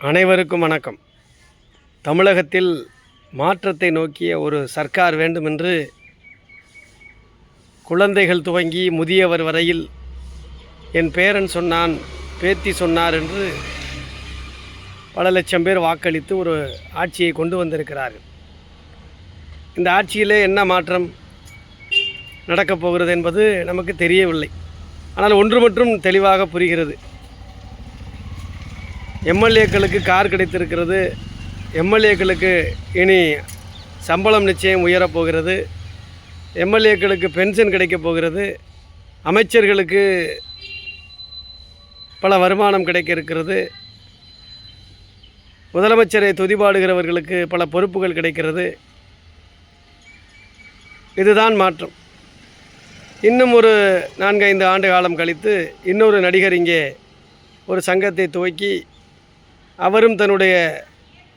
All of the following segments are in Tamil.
அனைவருக்கும் வணக்கம். தமிழகத்தில் மாற்றத்தை நோக்கிய ஒரு சர்க்கார் வேண்டுமென்று குழந்தைகள் துவங்கி முதியவர் வரையில் என் பேரன் சொன்னான், பேத்தி சொன்னார் என்று பல லட்சம் பேர் வாக்களித்து ஒரு ஆட்சியை கொண்டு வந்திருக்கிறார்கள். இந்த ஆட்சியிலே என்ன மாற்றம் நடக்கப் போகிறது என்பது நமக்கு தெரியவில்லை. ஆனால் ஒன்று மட்டும் தெளிவாக புரிகிறது. எம்எல்ஏக்களுக்கு கார் கிடைத்திருக்கிறது. எம்எல்ஏக்களுக்கு இனி சம்பளம் நிச்சயம் உயரப்போகிறது. எம்எல்ஏக்களுக்கு பென்ஷன் கிடைக்கப் போகிறது. அமைச்சர்களுக்கு பல வருமானம் கிடைக்க இருக்கிறது. முதலமைச்சரை துதிபாடுகிறவர்களுக்கு பல பொறுப்புகள் கிடைக்கிறது. இதுதான் மாற்றம். இன்னும் ஒரு 4-5 ஆண்டு காலம் கழித்து இன்னொரு நடிகர் இங்கே ஒரு சங்கத்தை துவக்கி அவரும் தன்னுடைய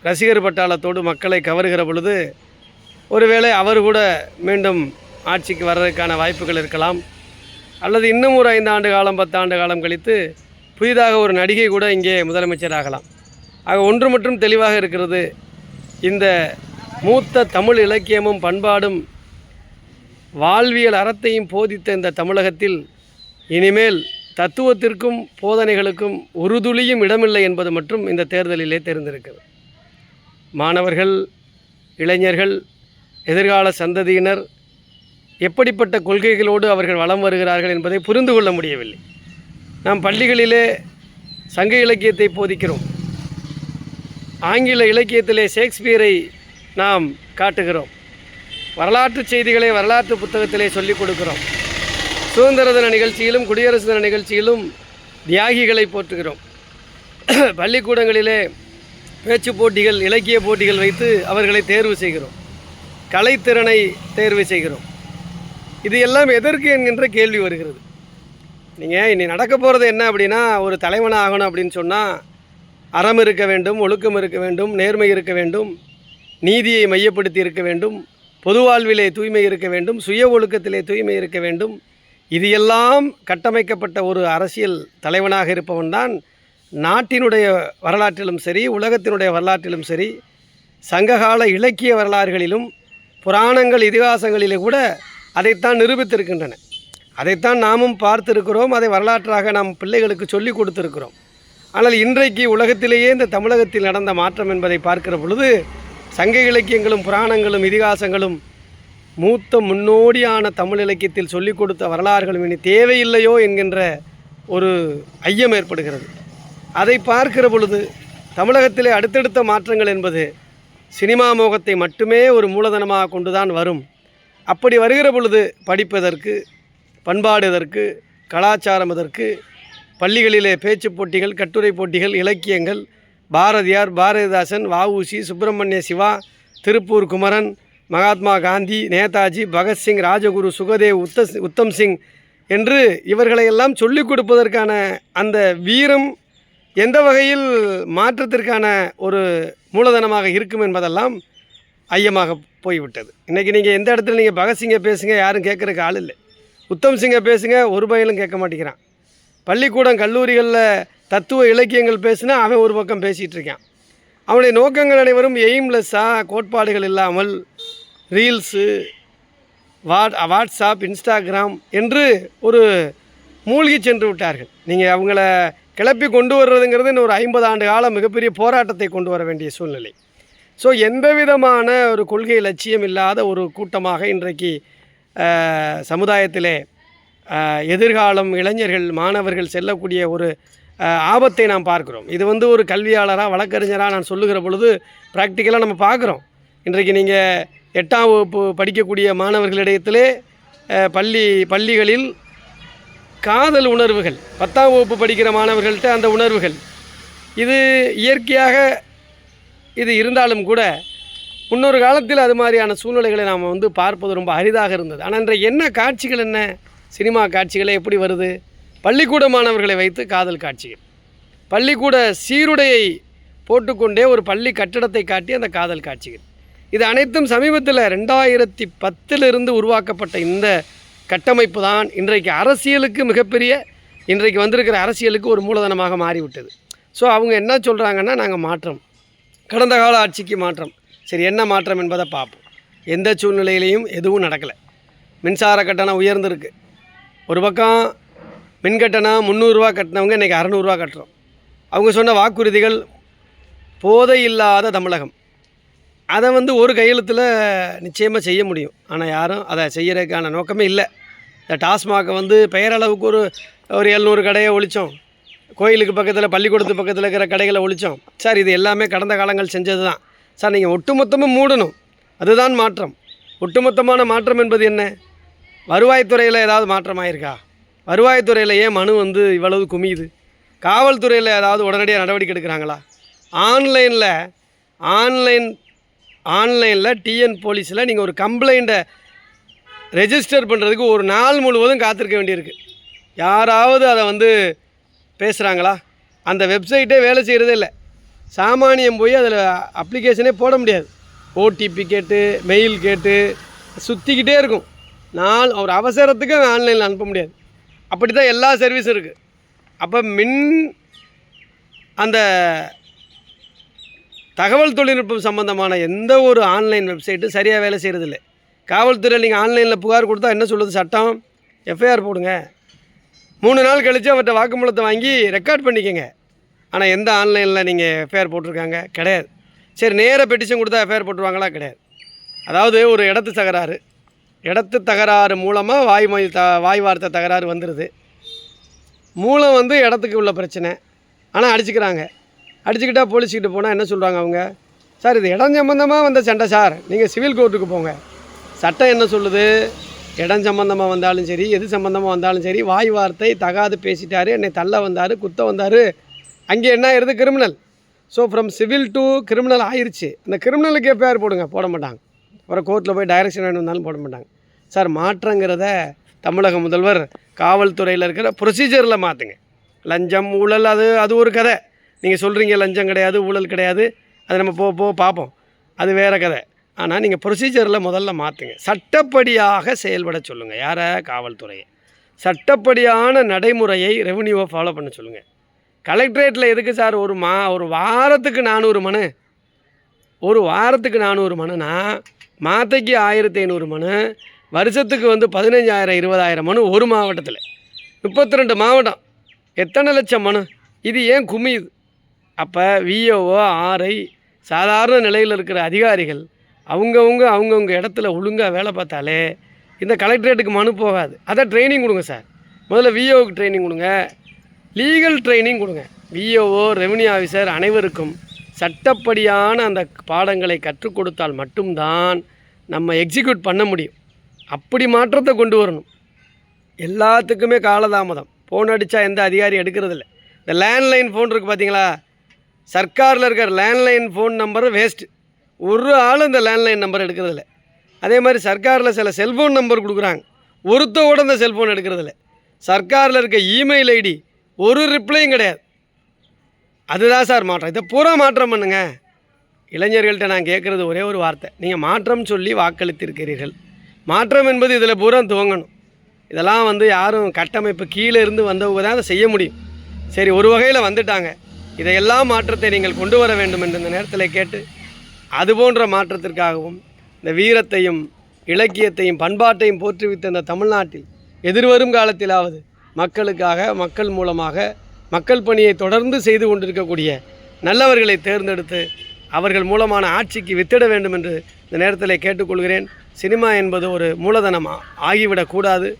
ரசிகர் பட்டாளத்தோடு மக்களை கவருகிற பொழுது ஒருவேளை அவர் கூட மீண்டும் ஆட்சிக்கு வர்றதுக்கான வாய்ப்புகள் இருக்கலாம். அல்லது இன்னும் ஒரு 5 ஆண்டு காலம் 10 ஆண்டு காலம் கழித்து புதிதாக ஒரு நடிகை கூட இங்கே முதலமைச்சர் ஆகலாம். ஆக ஒன்று மட்டும் தெளிவாக இருக்கிறது. இந்த மூத்த தமிழ் இலக்கியமும் பண்பாடும் வாழ்வியல் அறத்தையும் போதித்த இந்த தமிழகத்தில் இனிமேல் தத்துவத்திற்கும் போதனைகளுக்கும் ஒரு துளியும் இடமில்லை என்பது மட்டும் இந்த தேர்தலிலே தெரிந்திருக்கிறது. மாணவர்கள், இளைஞர்கள், எதிர்கால சந்ததியினர் எப்படிப்பட்ட கொள்கைகளோடு அவர்கள் வலம் வருகிறார்கள் என்பதை புரிந்து கொள்ள முடியவில்லை. நாம் பள்ளிகளிலே சங்க இலக்கியத்தை போதிக்கிறோம். ஆங்கில இலக்கியத்திலே ஷேக்ஸ்பியரை நாம் காட்டுகிறோம். வரலாற்று செய்திகளை வரலாற்று புத்தகத்திலே சொல்லிக் கொடுக்கிறோம். சுதந்திர தின நிகழ்ச்சியிலும் குடியரசு தின நிகழ்ச்சியிலும் தியாகிகளை போற்றுகிறோம். பள்ளிக்கூடங்களிலே பேச்சு போட்டிகள், இலக்கிய போட்டிகள் வைத்து அவர்களை தேர்வு செய்கிறோம். கலைத்திறனை தேர்வு செய்கிறோம். இது எல்லாம் எதற்கு என்கின்ற கேள்வி வருகிறது. நீங்கள் இனி நடக்க போகிறது என்ன அப்படின்னா, ஒரு தலைவனாக ஆகணும் அப்படின்னு சொன்னால் அறம் இருக்க வேண்டும், ஒழுக்கம் இருக்க வேண்டும், நேர்மை இருக்க வேண்டும், நீதியை மையப்படுத்தி இருக்க வேண்டும், பொது வாழ்விலே தூய்மை இருக்க வேண்டும், சுய ஒழுக்கத்திலே தூய்மை இருக்க வேண்டும். இது எல்லாம் கட்டமைக்கப்பட்ட ஒரு அரசியல் தலைவனாக இருப்பவன் தான் நாட்டினுடைய வரலாற்றிலும் சரி, உலகத்தினுடைய வரலாற்றிலும் சரி, சங்ககால இலக்கிய வரலாறுகளிலும் புராணங்கள் இதிகாசங்களிலே கூட அதைத்தான் நிரூபித்திருக்கின்றன. அதைத்தான் நாமும் பார்த்திருக்கிறோம். அதை வரலாற்றாக நாம் பிள்ளைகளுக்கு சொல்லிக் கொடுத்திருக்கிறோம். ஆனால் இன்றைக்கு உலகத்திலேயே இந்த தமிழகத்தில் நடந்த மாற்றம் என்பதை பார்க்கிற பொழுது சங்க இலக்கியங்களும் புராணங்களும் இதிகாசங்களும் மூத்த முன்னோடியான தமிழ் இலக்கியத்தில் சொல்லிக் கொடுத்த வரலாறுகளும் இனி தேவையில்லையோ என்கின்ற ஒரு ஐயம் ஏற்படுகிறது. அதை பார்க்கிற பொழுது தமிழகத்திலே அடுத்தடுத்த மாற்றங்கள் என்பது சினிமா மோகத்தை மட்டுமே ஒரு மூலதனமாக கொண்டுதான் வரும். அப்படி வருகிற பொழுது படிப்பதற்கு, பண்பாடுவதற்கு, கலாச்சாரம் இதற்கு, பள்ளிகளிலே பேச்சு போட்டிகள், கட்டுரை போட்டிகள், இலக்கியங்கள், பாரதியார், பாரதிதாசன், வ.உ.சி., சுப்பிரமணிய சிவா, திருப்பூர் குமரன், மகாத்மா காந்தி, நேதாஜி, பகத்சிங், ராஜகுரு, சுகதேவ், உத்தம் சிங் என்று இவர்களையெல்லாம் சொல்லிக் கொடுப்பதற்கான அந்த வீரம் எந்த வகையில் மாற்றத்திற்கான ஒரு மூலதனமாக இருக்கும் என்பதெல்லாம் ஐயமாக போய்விட்டது. இன்றைக்கி நீங்கள் எந்த இடத்துல நீங்கள் பகத்சிங்கை பேசுங்க, யாரும் கேட்குறக்கு ஆள் இல்லை. உத்தம் சிங்கை பேசுங்க, ஒரு பையனும் கேட்க மாட்டேங்கிறான். பள்ளிக்கூடம் கல்லூரிகளில் தத்துவ இலக்கியங்கள் பேசுனா அவன் ஒரு பக்கம் பேசிகிட்டு இருக்கான். அவனுடைய நோக்கங்கள் அனைவரும் எய்ம்லெஸ்ஸாக, கோட்பாடுகள் இல்லாமல் ரீல்ஸு, வாட்ஸ்அப், இன்ஸ்டாகிராம் என்று ஒரு மூழ்கி சென்று விட்டார்கள். நீங்கள் அவங்கள கிளப்பி கொண்டு வர்றதுங்கிறது இன்னும் ஒரு 50 ஆண்டு காலம் மிகப்பெரிய போராட்டத்தை கொண்டு வர வேண்டிய சூழ்நிலை. ஸோ எந்த விதமான ஒரு கொள்கை லட்சியம் இல்லாத ஒரு கூட்டமாக இன்றைக்கு சமுதாயத்திலே எதிர்காலம் இளைஞர்கள், மாணவர்கள் செல்லக்கூடிய ஒரு ஆபத்தை நாம் பார்க்குறோம். இது ஒரு கல்வியாளராக, வழக்கறிஞராக நான் சொல்லுகிற பொழுது ப்ராக்டிக்கலாக நம்ம பார்க்குறோம். இன்றைக்கு நீங்கள் 8ஆம் வகுப்பு படிக்கக்கூடிய மாணவர்களிடத்திலே பள்ளிகளில் காதல் உணர்வுகள், 10ஆம் வகுப்பு படிக்கிற மாணவர்கள்ட்ட அந்த உணர்வுகள், இது இயற்கையாக இது இருந்தாலும் கூட முன்னொரு காலத்தில் அது மாதிரியான சூழ்நிலைகளை நாம் பார்ப்பது ரொம்ப அரிதாக இருந்தது. ஆனால் இன்றைக்கு என்ன காட்சிகள், என்ன சினிமா காட்சிகளை எப்படி வருது? பள்ளிக்கூட மாணவர்களை வைத்து காதல் காட்சிகள், பள்ளிக்கூட சீருடையை போட்டுக்கொண்டே ஒரு பள்ளி கட்டடத்தை காட்டி அந்த காதல் காட்சிகள், இது அனைத்தும் சமீபத்தில் 2010 உருவாக்கப்பட்ட இந்த கட்டமைப்பு தான் இன்றைக்கு அரசியலுக்கு மிகப்பெரிய, இன்றைக்கு வந்திருக்கிற அரசியலுக்கு ஒரு மூலதனமாக மாறிவிட்டது. ஸோ அவங்க என்ன சொல்கிறாங்கன்னா, நாங்கள் மாற்றம், கடந்த கால ஆட்சிக்கு மாற்றம். சரி, என்ன மாற்றம் என்பதை பார்ப்போம். எந்த சூழ்நிலையிலையும் எதுவும் நடக்கலை. மின்சார கட்டணம் உயர்ந்திருக்கு. ஒரு பக்கம் மின் கட்டணம் 300 ரூபா கட்டினவங்க இன்றைக்கி 600 ரூபா கட்டுறோம். அவங்க சொன்ன வாக்குறுதிகள் போதை இல்லாத தமிழகம், அதை ஒரு கையெழுத்தில் நிச்சயமாக செய்ய முடியும். ஆனால் யாரும் அதை செய்கிறதுக்கான நோக்கமே இல்லை. இந்த டாஸ்மாகை பெயரளவுக்கு ஒரு 700 கடையை ஒழித்தோம். கோயிலுக்கு பக்கத்தில், பள்ளிக்கூடத்து பக்கத்தில் இருக்கிற கடைகளை ஒழித்தோம். சார், இது எல்லாமே கடந்த காலங்கள் செஞ்சது தான். சார், நீங்கள் ஒட்டுமொத்தமாக மூடணும். அதுதான் மாற்றம். ஒட்டுமொத்தமான மாற்றம் என்பது என்ன? வருவாய்த்துறையில் ஏதாவது மாற்றம் ஆயிருக்கா? வருவாய்த்துறையில் ஏன் மனு இவ்வளவு குமியுது? காவல்துறையில் ஏதாவது உடனடியாக நடவடிக்கை எடுக்கிறாங்களா? ஆன்லைனில் டிஎன் போலீஸில் நீங்கள் ஒரு கம்ப்ளைண்ட்டை ரெஜிஸ்டர் பண்ணுறதுக்கு ஒரு நாள் முழுவதும் காத்திருக்க வேண்டியிருக்கு. யாராவது அதை பேசுகிறாங்களா? அந்த வெப்சைட்டே வேலை செய்கிறதே இல்லை. சாமானியம் போய் அதில் அப்ளிகேஷனே போட முடியாது. ஓடிபி கேட்டு, மெயில் கேட்டு சுற்றிக்கிட்டே இருக்கும். ஒரு அவசரத்துக்கு ஆன்லைனில் அனுப்ப முடியாது. அப்படி தான் எல்லா சர்வீஸும் இருக்குது. அப்போ அந்த தகவல் தொழில்நுட்பம் சம்மந்தமான எந்த ஒரு ஆன்லைன் வெப்சைட்டும் சரியாக வேலை செய்கிறதில்ல. காவல்துறையில் நீங்கள் ஆன்லைனில் புகார் கொடுத்தா என்ன சொல்லுது சட்டம்? எஃப்ஐஆர் போடுங்க, 3 நாள் கழித்து அவர்கிட்ட வாக்குமூலத்தை வாங்கி ரெக்கார்ட் பண்ணிக்கோங்க. ஆனால் எந்த ஆன்லைனில் நீங்கள் எஃப்ஐஆர் போட்டிருக்காங்க? கிடையாது. சரி, நேராக பெட்டிஷன் கொடுத்தா எஃப்ஐஆர் போட்டுருவாங்களா? கிடையாது. அதாவது ஒரு இடத்து தகராறு மூலமாக வாய் வார்த்தை தகராறு வந்துடுது. மூலம் இடத்துக்கு உள்ள பிரச்சனை. ஆனால் அடிச்சுக்கிட்டா போலீஸ்கிட்ட போனால் என்ன சொல்கிறாங்க அவங்க? சார், இது இடம் சம்மந்தமாக வந்த சண்டை சார், நீங்கள் சிவில் கோர்ட்டுக்கு போங்க. சட்டம் என்ன சொல்லுது? இடம் சம்மந்தமாக வந்தாலும் சரி, எது சம்மந்தமாக வந்தாலும் சரி, வாய் வார்த்தை தகாது பேசிட்டார், என்னை தள்ள வந்தார், குத்த வந்தார், அங்கே என்ன ஆயிடுது? Criminal. So from civil to criminal ஆயிடுச்சு. அந்த கிரிமினலுக்கு எஃப்ஐஆர் போடுங்க, போட மாட்டாங்க. அப்புறம் கோர்ட்டில் போய் டைரக்ஷன் வேணும் வந்தாலும் போட மாட்டாங்க. சார், மாற்றங்கிறத தமிழக முதல்வர் காவல்துறையில் இருக்கிற ப்ரொசீஜரில் மாற்றுங்க. லஞ்சம், ஊழல், அது ஒரு கதை. நீங்கள் சொல்கிறீங்க லஞ்சம் கிடையாது, ஊழல் கிடையாது, அதை நம்ம பார்ப்போம், அது வேறு கதை. ஆனால் நீங்கள் ப்ரொசீஜரில் முதல்ல மாற்றுங்க. சட்டப்படியாக செயல்பட சொல்லுங்கள். யாரை? காவல்துறையை. சட்டப்படியான நடைமுறையை ரெவன்யூவை ஃபாலோ பண்ண சொல்லுங்கள். கலெக்ட்ரேட்டில் எதுக்கு சார் ஒரு வாரத்துக்கு 400 மனு? ஒரு வாரத்துக்கு 400 மனுனா மாதைக்கு 1500 மனு, வருஷத்துக்கு 15,000 20,000 மனு ஒரு மாவட்டத்தில். 32 மாவட்டம், எத்தனை லட்சம் மனு? இது ஏன் குமியுது? அப்போ விஓஓ, ஆர்ஐ, சாதாரண நிலையில் இருக்கிற அதிகாரிகள் அவங்கவுங்க இடத்துல ஒழுங்காக வேலை பார்த்தாலே இந்த கலெக்டரேட்டுக்கு மனு போகாது. அதை ட்ரைனிங் கொடுங்க சார். முதல்ல விஓவுக்கு ட்ரைனிங் கொடுங்க, லீகல் ட்ரைனிங் கொடுங்க. விஓஓ, ரெவன்யூ ஆஃபீஸர் அனைவருக்கும் சட்டப்படியான அந்த பாடங்களை கற்றுக் கொடுத்தால் மட்டும்தான் நம்ம எக்ஸிக்யூட் பண்ண முடியும். அப்படி மாற்றத்தை கொண்டு வரணும். எல்லாத்துக்குமே காலதாமதம். ஃபோன் அடித்தா எந்த அதிகாரி எடுக்கிறதில்ல. இந்த லேண்ட்லைன் ஃபோன் இருக்குது பார்த்தீங்களா? சர்க்காரில் இருக்கிற லேண்ட்லைன் ஃபோன் நம்பர் வேஸ்ட்டு. ஒரு ஆள் இந்த லேண்ட்லைன் நம்பர் எடுக்கிறதில்ல. அதே மாதிரி சர்க்காரில் சில செல்ஃபோன் நம்பர் கொடுக்குறாங்க, ஒருத்தோட இந்த செல்ஃபோன் எடுக்கிறதில்ல. சர்க்காரில் இருக்க இமெயில் ஐடி ஒரு ரிப்ளையும் கிடையாது. அதுதான் சார் மாற்றம். இதை பூரா மாற்றம் பண்ணுங்க. இளைஞர்கள்ட்ட நான் கேட்குறது ஒரே ஒரு வார்த்தை, நீங்கள் மாற்றம் சொல்லி வாக்களித்திருக்கிறீர்கள். மாற்றம் என்பது இதில் பூரா துவங்கணும். இதெல்லாம் யாரும் கட்டமைப்பு கீழே இருந்து வந்தவங்க தான் அதை செய்ய முடியும். சரி, ஒரு வகையில் வந்துட்டாங்க. இதையெல்லாம் மாற்றத்தை நீங்கள் கொண்டு வர வேண்டும் என்று இந்த நேரத்தில் கேட்டு, அதுபோன்ற மாற்றத்திற்காகவும் இந்த வீரத்தையும் இலக்கியத்தையும் பண்பாட்டையும் போற்றுவித்த இந்த தமிழ்நாட்டில் எதிர்வரும் காலத்திலாவது மக்களுக்காக, மக்கள் மூலமாக மக்கள் பணியை தொடர்ந்து செய்து கொண்டிருக்கக்கூடிய நல்லவர்களை தேர்ந்தெடுத்து அவர்கள் மூலமான ஆட்சிக்கு வித்திட வேண்டும் என்று இந்த நேரத்தில் கேட்டுக்கொள்கிறேன். சினிமா என்பது ஒரு மூலதனம் ஆகிவிடக்கூடாது.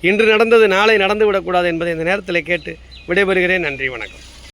இன்று நடந்தது நாளை நடந்துவிடக்கூடாது என்பதை இந்த நேரத்தில் கேட்டு விடைபெறுகிறேன். நன்றி, வணக்கம்.